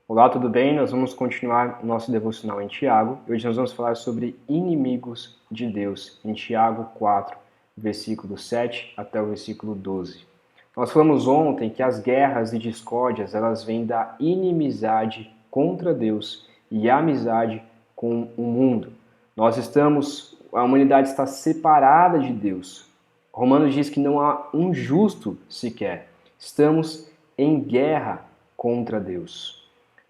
Olá, tudo bem? Nós vamos continuar nosso devocional em Tiago. Hoje nós vamos falar sobre inimigos de Deus, em Tiago 4, versículo 7 até o versículo 12. Nós falamos ontem que as guerras e discórdias, elas vêm da inimizade contra Deus e amizade com o mundo. A humanidade está separada de Deus. Romanos diz que não há um justo sequer. Estamos em guerra contra Deus.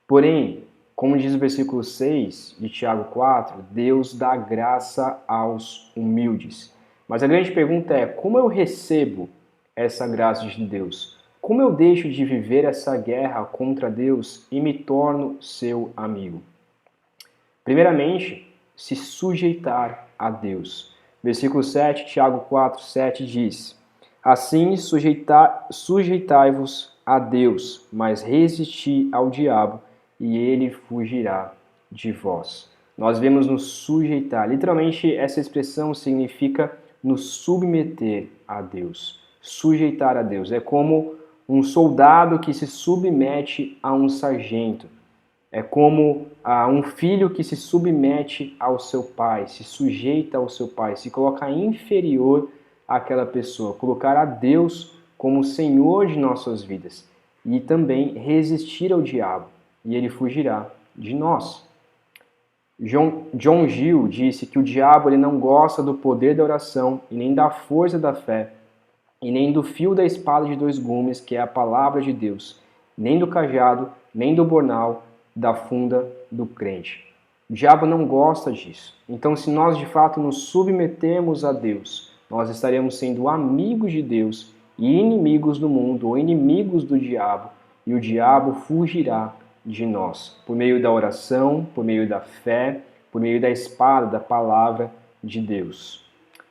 Porém, como diz o versículo 6 de Tiago 4, Deus dá graça aos humildes. Mas a grande pergunta é, como eu recebo essa graça de Deus? Como eu deixo de viver essa guerra contra Deus e me torno seu amigo? Primeiramente, se sujeitar a Deus. Versículo 7, Tiago 4, 7 diz: Assim sujeitai-vos a Deus, mas resisti ao diabo, e ele fugirá de vós. Nós vemos nos sujeitar. Literalmente, essa expressão significa nos submeter a Deus. Sujeitar a Deus. É como um soldado que se submete a um sargento. É como um filho que se submete ao seu pai, se sujeita ao seu pai, se coloca inferior àquela pessoa. Colocar a Deus como Senhor de nossas vidas. E também resistir ao diabo, e ele fugirá de nós. John Gill disse que o diabo ele não gosta do poder da oração, e nem da força da fé, e nem do fio da espada de dois gumes, que é a palavra de Deus, nem do cajado, nem do bornal, da funda do crente. O diabo não gosta disso. Então, se nós de fato nos submetemos a Deus, nós estaremos sendo amigos de Deus e inimigos do mundo, ou inimigos do diabo, e o diabo fugirá de nós, por meio da oração, por meio da fé, por meio da espada, da palavra de Deus.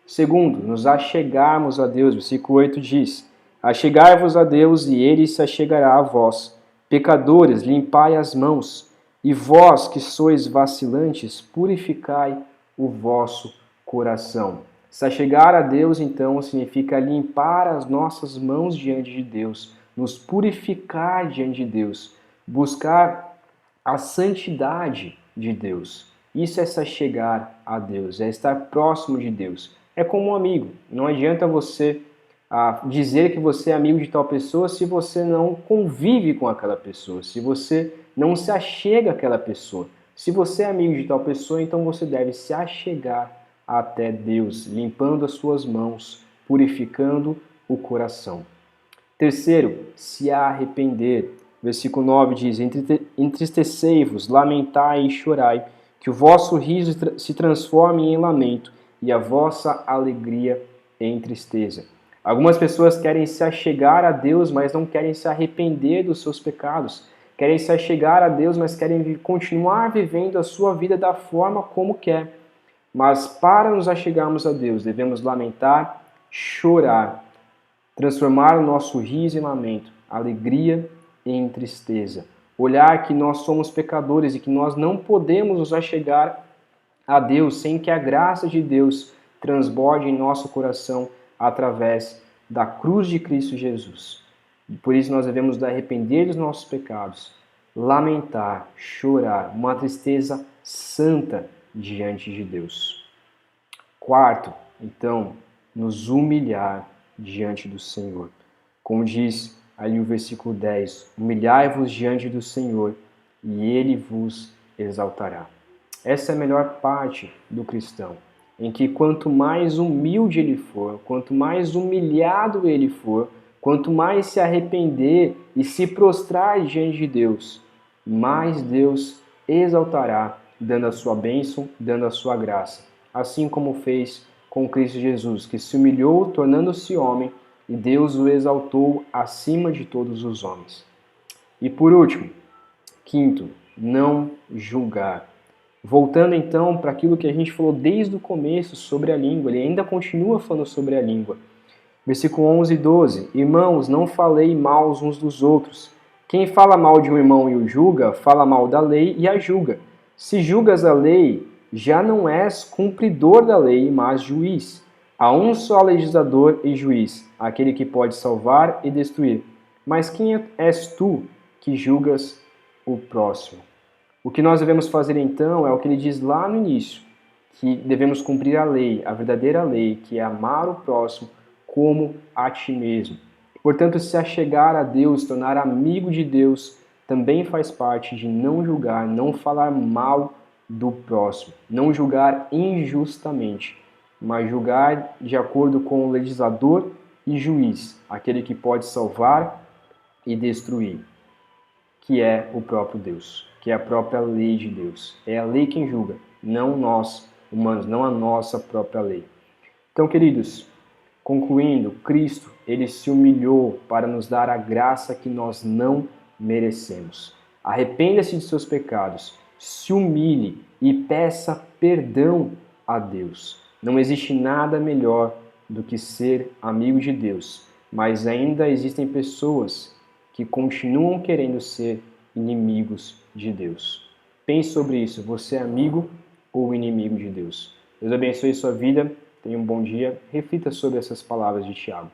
Segundo, nos achegarmos a Deus. Versículo 8 diz: Achegai-vos a Deus, e ele se achegará a vós. Pecadores, limpai as mãos, e vós que sois vacilantes, purificai o vosso coração. Se achegar a Deus, então, significa limpar as nossas mãos diante de Deus, nos purificar diante de Deus, buscar a santidade de Deus. Isso é se achegar a Deus, é estar próximo de Deus. É como um amigo. Não adianta você dizer que você é amigo de tal pessoa se você não convive com aquela pessoa, se você não se achega àquela pessoa. Se você é amigo de tal pessoa, então você deve se achegar até Deus, limpando as suas mãos, purificando o coração. Terceiro, se arrepender. Versículo 9 diz: Entristecei-vos, lamentai e chorai, que o vosso riso se transforme em lamento e a vossa alegria em tristeza. Algumas pessoas querem se achegar a Deus, mas não querem se arrepender dos seus pecados. Querem se achegar a Deus, mas querem continuar vivendo a sua vida da forma como quer. Mas para nos achegarmos a Deus, devemos lamentar, chorar, transformar o nosso riso em lamento, alegria em tristeza. Olhar que nós somos pecadores e que nós não podemos nos achegar a Deus sem que a graça de Deus transborde em nosso coração através da cruz de Cristo Jesus. E por isso nós devemos arrepender dos nossos pecados, lamentar, chorar, uma tristeza santa diante de Deus. Quarto, então, nos humilhar diante do Senhor. Como diz ali o versículo 10, humilhai-vos diante do Senhor e Ele vos exaltará. Essa é a melhor parte do cristão, em que quanto mais humilde ele for, quanto mais humilhado ele for, quanto mais se arrepender e se prostrar diante de Deus, mais Deus exaltará, dando a sua bênção, dando a sua graça. Assim como fez com Cristo Jesus, que se humilhou, tornando-se homem, e Deus o exaltou acima de todos os homens. E por último, quinto, não julgar. Voltando então para aquilo que a gente falou desde o começo sobre a língua, ele ainda continua falando sobre a língua. Versículo 11 e 12. Irmãos, não falei mal uns dos outros. Quem fala mal de um irmão e o julga, fala mal da lei e a julga. Se julgas a lei, já não és cumpridor da lei, mas juiz. Há um só legislador e juiz, aquele que pode salvar e destruir. Mas quem és tu que julgas o próximo. O que nós devemos fazer então é o que ele diz lá no início, que devemos cumprir a lei, a verdadeira lei, que é amar o próximo como a ti mesmo. Portanto, se achegar a Deus, tornar amigo de Deus, também faz parte de não julgar, não falar mal do próximo, não julgar injustamente, mas julgar de acordo com o legislador e juiz, aquele que pode salvar e destruir, que é o próprio Deus, que é a própria lei de Deus. É a lei quem julga, não nós humanos, não a nossa própria lei. Então, queridos, concluindo, Cristo, ele se humilhou para nos dar a graça que nós não merecemos. Arrependa-se de seus pecados, se humilhe e peça perdão a Deus. Não existe nada melhor do que ser amigo de Deus, mas ainda existem pessoas que continuam querendo ser inimigos de Deus. Pense sobre isso, você é amigo ou inimigo de Deus? Deus abençoe sua vida, tenha um bom dia, reflita sobre essas palavras de Tiago.